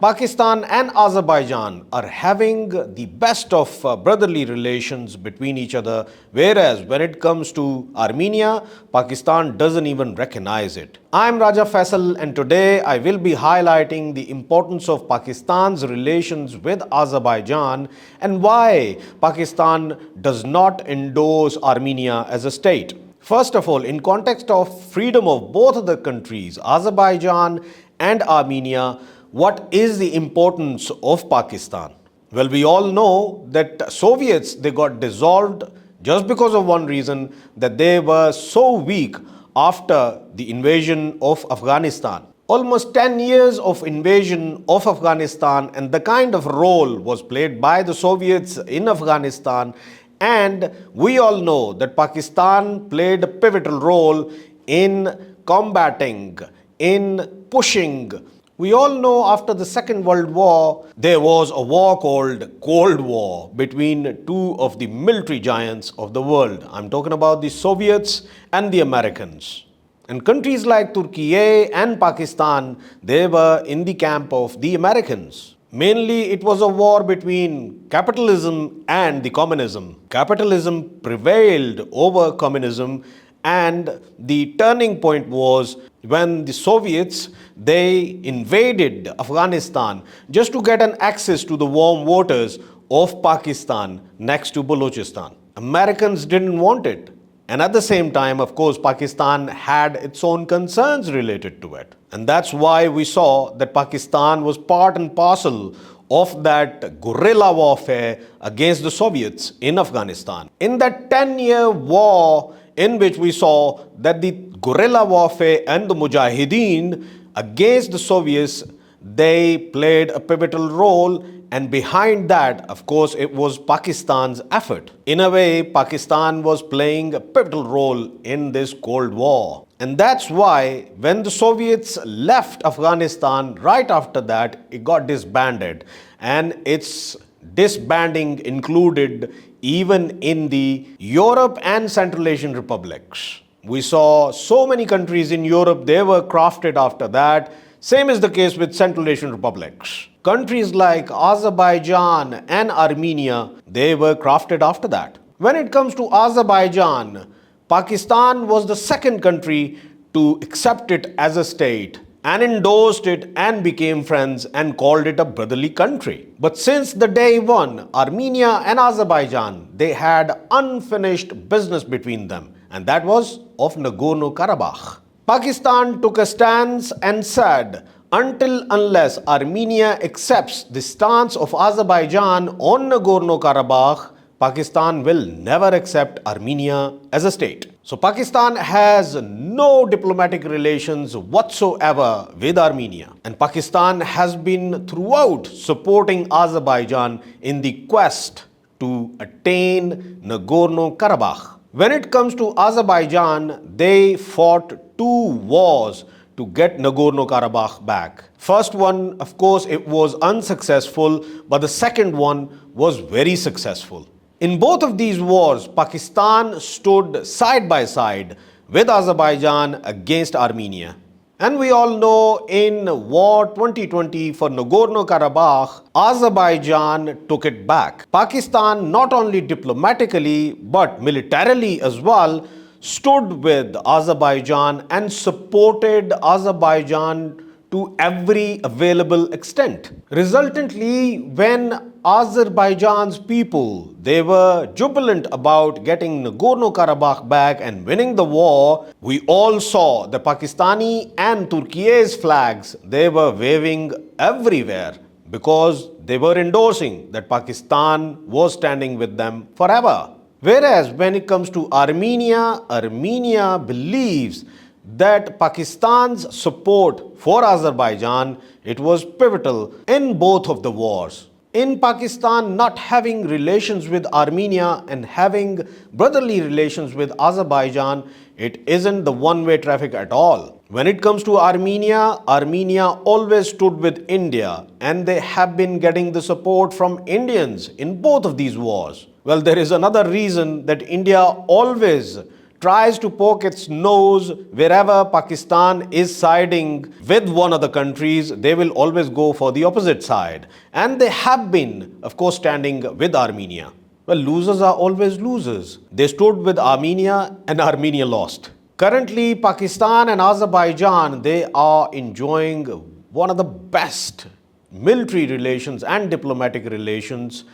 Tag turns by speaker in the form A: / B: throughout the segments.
A: Pakistan and Azerbaijan are having the best of brotherly relations between each other, whereas when it comes to Armenia, Pakistan doesn't even recognize it. I'm Raja Faisal, and today I will be highlighting the importance of Pakistan's relations with Azerbaijan and why Pakistan does not endorse Armenia as a state. First of all, in context of freedom of both of the countries, Azerbaijan and Armenia, what is the importance of Pakistan? Well, we all know that Soviets, they got dissolved just because of one reason, that they were so weak after the invasion of Afghanistan. Almost 10 years of invasion of Afghanistan, and the kind of role was played by the Soviets in Afghanistan, and we all know that Pakistan played a pivotal role in combating, in pushing. We all know after the Second World War, there was a war called Cold War between two of the military giants of the world. I'm talking about the Soviets and the Americans. And countries like Turkey and Pakistan, they were in the camp of the Americans. Mainly, it was a war between capitalism and the communism. Capitalism prevailed over communism, and the turning point was when the Soviets, they invaded Afghanistan just to get an access to the warm waters of Pakistan next to Balochistan. Americans didn't want it. And at the same time, of course, Pakistan had its own concerns related to it. And that's why we saw that Pakistan was part and parcel of that guerrilla warfare against the Soviets in Afghanistan. In that 10-year war, in which we saw that the guerrilla warfare and the Mujahideen against the Soviets, they played a pivotal role, and behind that, of course, it was Pakistan's effort. In a way, Pakistan was playing a pivotal role in this Cold War. And that's why when the Soviets left Afghanistan, right after that, it got disbanded. And its disbanding included even in the Europe and Central Asian republics. We saw so many countries in Europe, they were crafted after that. Same is the case with Central Asian republics. Countries like Azerbaijan and Armenia, they were crafted after that. When it comes to Azerbaijan, Pakistan was the second country to accept it as a state and endorsed it and became friends and called it a brotherly country. But since the day one, Armenia and Azerbaijan, they had unfinished business between them, and that was of Nagorno-Karabakh. Pakistan took a stance and said, unless Armenia accepts the stance of Azerbaijan on Nagorno-Karabakh, Pakistan will never accept Armenia as a state. So Pakistan has no diplomatic relations whatsoever with Armenia. And Pakistan has been throughout supporting Azerbaijan in the quest to attain Nagorno-Karabakh. When it comes to Azerbaijan, they fought two wars to get Nagorno-Karabakh back. First one, of course, it was unsuccessful, but the second one was very successful. In both of these wars, Pakistan stood side by side with Azerbaijan against Armenia. And we all know in War 2020 for Nagorno-Karabakh, Azerbaijan took it back. Pakistan not only diplomatically but militarily as well stood with Azerbaijan and supported Azerbaijan to every available extent. Resultantly, when Azerbaijan's people, they were jubilant about getting Nagorno-Karabakh back and winning the war, we all saw the Pakistani and Turkey's flags, they were waving everywhere because they were endorsing that Pakistan was standing with them forever. Whereas when it comes to Armenia, Armenia believes that Pakistan's support for Azerbaijan, it was pivotal in both of the wars. In Pakistan, not having relations with Armenia and having brotherly relations with Azerbaijan, it isn't the one-way traffic at all. When it comes to Armenia, Armenia always stood with India and they have been getting the support from Indians in both of these wars. Well, there is another reason that India always tries to poke its nose wherever Pakistan is siding with one of the countries. They will always go for the opposite side. And they have been, of course, standing with Armenia. Well, losers are always losers. They stood with Armenia and Armenia lost. Currently, Pakistan and Azerbaijan, they are enjoying one of the best military relations and diplomatic relations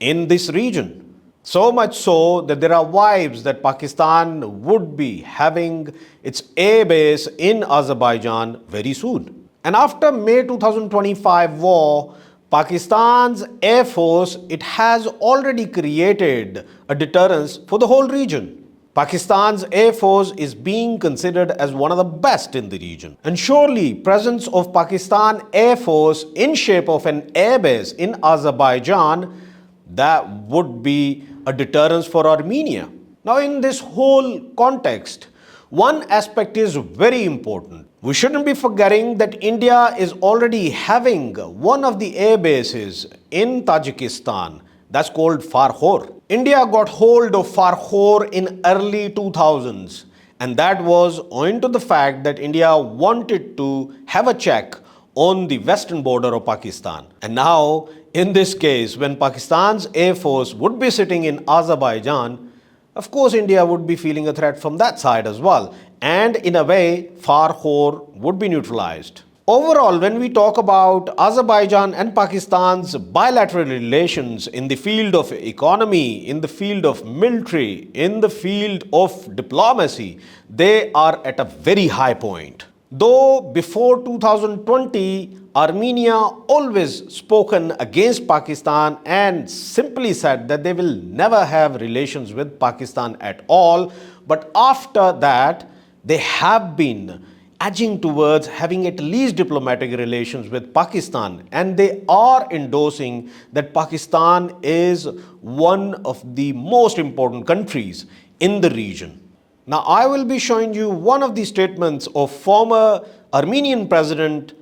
A: in this region. So much so that there are vibes that Pakistan would be having its airbase in Azerbaijan very soon. And after May 2025 war, Pakistan's Air Force, it has already created a deterrence for the whole region. Pakistan's Air Force is being considered as one of the best in the region. And surely presence of Pakistan Air Force in shape of an airbase in Azerbaijan, that would be a deterrence for Armenia. Now, in this whole context, one aspect is very important. We shouldn't be forgetting that India is already having one of the air bases in Tajikistan that's called Farkhor. India got hold of Farkhor in early 2000s, and that was owing to the fact that India wanted to have a check on the western border of Pakistan. And now, in this case, when Pakistan's Air Force would be sitting in Azerbaijan, of course, India would be feeling a threat from that side as well. And in a way, Farkhor would be neutralized. Overall, when we talk about Azerbaijan and Pakistan's bilateral relations in the field of economy, in the field of military, in the field of diplomacy, they are at a very high point. Though before 2020, Armenia always spoken against Pakistan and simply said that they will never have relations with Pakistan at all. But after that, they have been edging towards having at least diplomatic relations with Pakistan, and they are endorsing that Pakistan is one of the most important countries in the region. Now, I will be showing you one of the statements of former Armenian President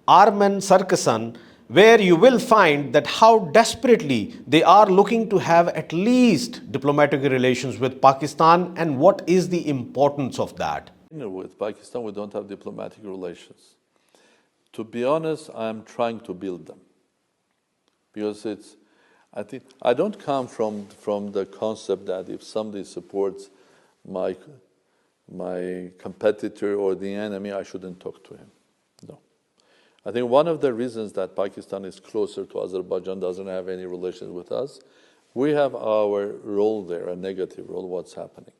A: Armen Sarkisyan, where you will find that how desperately they are looking to have at least diplomatic relations with Pakistan and what is the importance of that.
B: With Pakistan, we don't have diplomatic relations. To be honest, I'm trying to build them. Because I think, I don't come from the concept that if somebody supports my competitor or the enemy, I shouldn't talk to him. No. I think one of the reasons that Pakistan is closer to Azerbaijan, doesn't have any relations with us, we have our role there, a negative role, what's happening.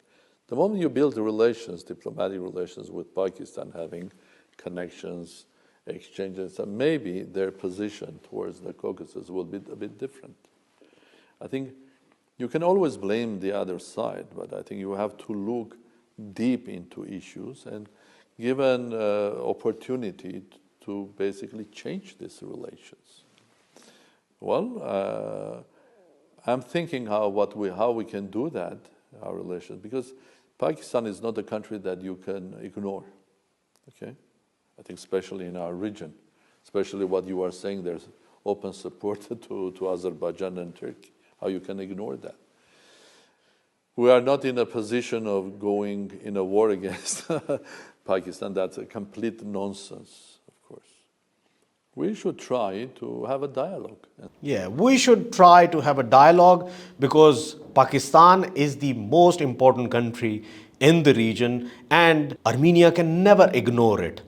B: The moment you build relations, diplomatic relations with Pakistan, having connections, exchanges, maybe their position towards the Caucasus will be a bit different. I think you can always blame the other side, but I think you have to look deep into issues and give an opportunity to basically change these relations. Well, I'm thinking how we can do that, our relations, because Pakistan is not a country that you can ignore, okay? I think especially in our region, especially what you are saying, there's open support to Azerbaijan and Turkey. How you can ignore that? We are not in a position of going in a war against Pakistan. That's a complete nonsense, of course. We should try to have a dialogue.
A: Yeah, we should try to have a dialogue because Pakistan is the most important country in the region and Armenia can never ignore it.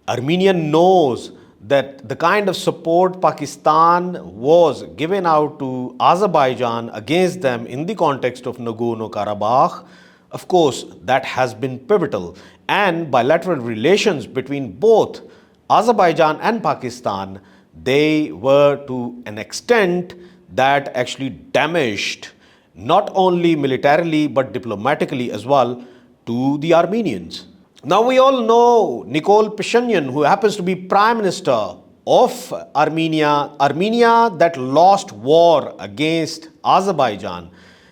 A: Armenia knows that the kind of support Pakistan was given out to Azerbaijan against them in the context of Nagorno-Karabakh, of course, that has been pivotal. And bilateral relations between both Azerbaijan and Pakistan, they were to an extent that actually damaged not only militarily but diplomatically as well to the Armenians. Now we all know Nikol Pashinyan, who happens to be Prime Minister of Armenia that lost war against Azerbaijan.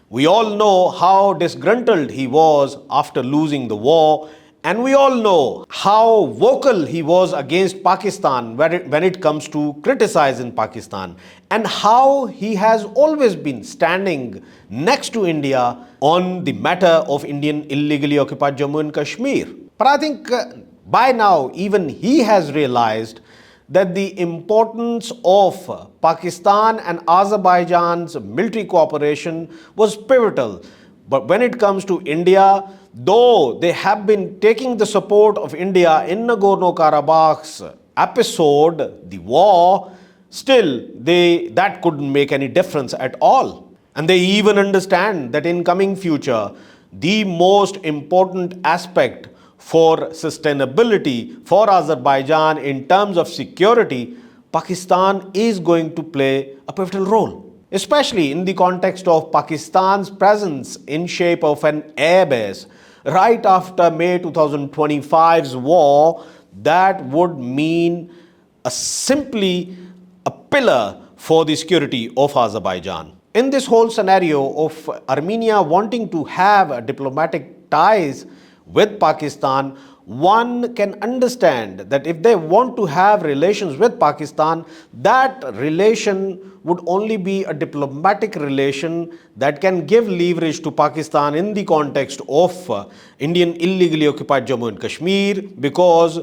A: We all know how disgruntled he was after losing the war, and we all know how vocal he was against Pakistan when it comes to criticizing Pakistan, and how he has always been standing next to India on the matter of Indian illegally occupied Jammu and Kashmir. But I think by now even he has realized that the importance of Pakistan and Azerbaijan's military cooperation was pivotal. But when it comes to India, though they have been taking the support of India in Nagorno-Karabakh's episode, the war, still that couldn't make any difference at all. And they even understand that in coming future, the most important aspect for sustainability for Azerbaijan in terms of security, Pakistan is going to play a pivotal role, especially in the context of Pakistan's presence in shape of an airbase right after May 2025's war. That would mean simply a pillar for the security of Azerbaijan. In this whole scenario of Armenia wanting to have diplomatic ties with Pakistan, one can understand that if they want to have relations with Pakistan, that relation would only be a diplomatic relation that can give leverage to Pakistan in the context of Indian illegally occupied Jammu and Kashmir, because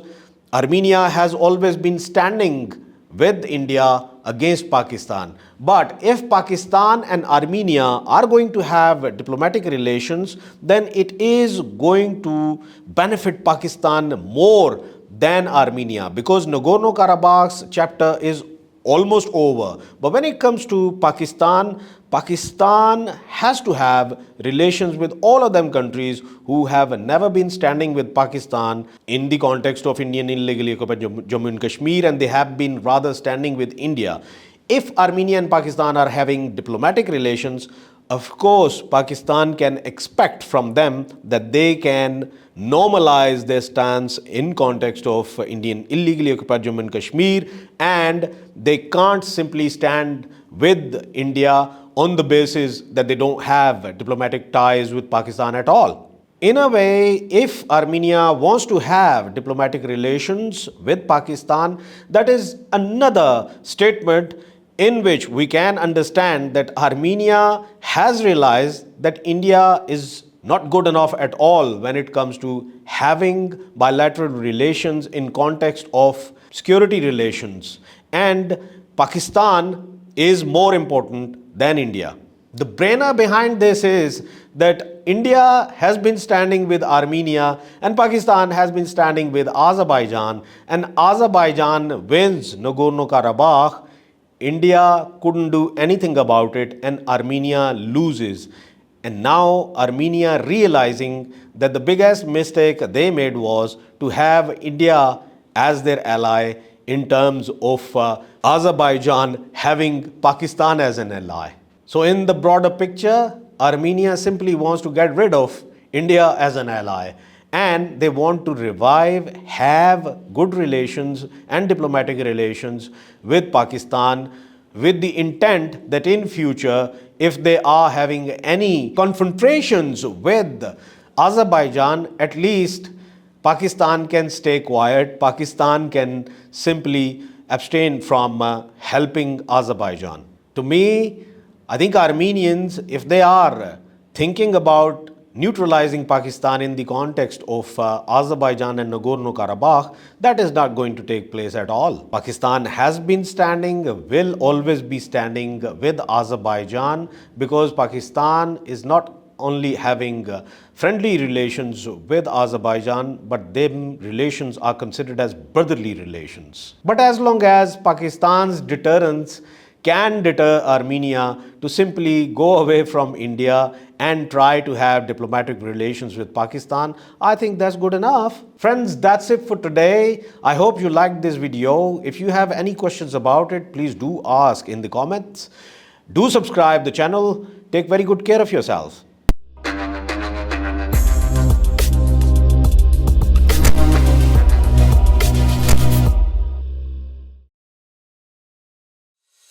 A: Armenia has always been standing with India against Pakistan. But if Pakistan and Armenia are going to have diplomatic relations, then it is going to benefit Pakistan more than Armenia, because Nagorno-Karabakh's chapter is almost over. But when it comes to Pakistan, Pakistan has to have relations with all of them countries who have never been standing with Pakistan in the context of Indian illegally occupied Jammu and Kashmir, and they have been rather standing with India. If Armenia and Pakistan are having diplomatic relations, of course, Pakistan can expect from them that they can normalize their stance in context of Indian illegally occupied Jammu and Kashmir, and they can't simply stand with India on the basis that they don't have diplomatic ties with Pakistan at all. In a way, if Armenia wants to have diplomatic relations with Pakistan, that is another statement in which we can understand that Armenia has realized that India is not good enough at all when it comes to having bilateral relations in context of security relations, and Pakistan is more important than India. The brainer behind this is that India has been standing with Armenia and Pakistan has been standing with Azerbaijan, and Azerbaijan wins Nagorno-Karabakh. India couldn't do anything about it, and Armenia loses. And now Armenia realizing that the biggest mistake they made was to have India as their ally in terms of Azerbaijan having Pakistan as an ally. So in the broader picture, Armenia simply wants to get rid of India as an ally, and they want to revive, have good relations and diplomatic relations with Pakistan, with the intent that in future, if they are having any confrontations with Azerbaijan, at least Pakistan can stay quiet, Pakistan can simply abstain from helping Azerbaijan. To me, I think Armenians, if they are thinking about neutralizing Pakistan in the context of Azerbaijan and Nagorno-Karabakh, that is not going to take place at all. Pakistan has been standing, will always be standing with Azerbaijan, because Pakistan is not only having friendly relations with Azerbaijan, but them relations are considered as brotherly relations. But as long as Pakistan's deterrence can deter Armenia to simply go away from India and try to have diplomatic relations with Pakistan, I think that's good enough. Friends, that's it for today. I hope you liked this video. If you have any questions about it, please do ask in the comments. Do subscribe the channel. Take very good care of yourself.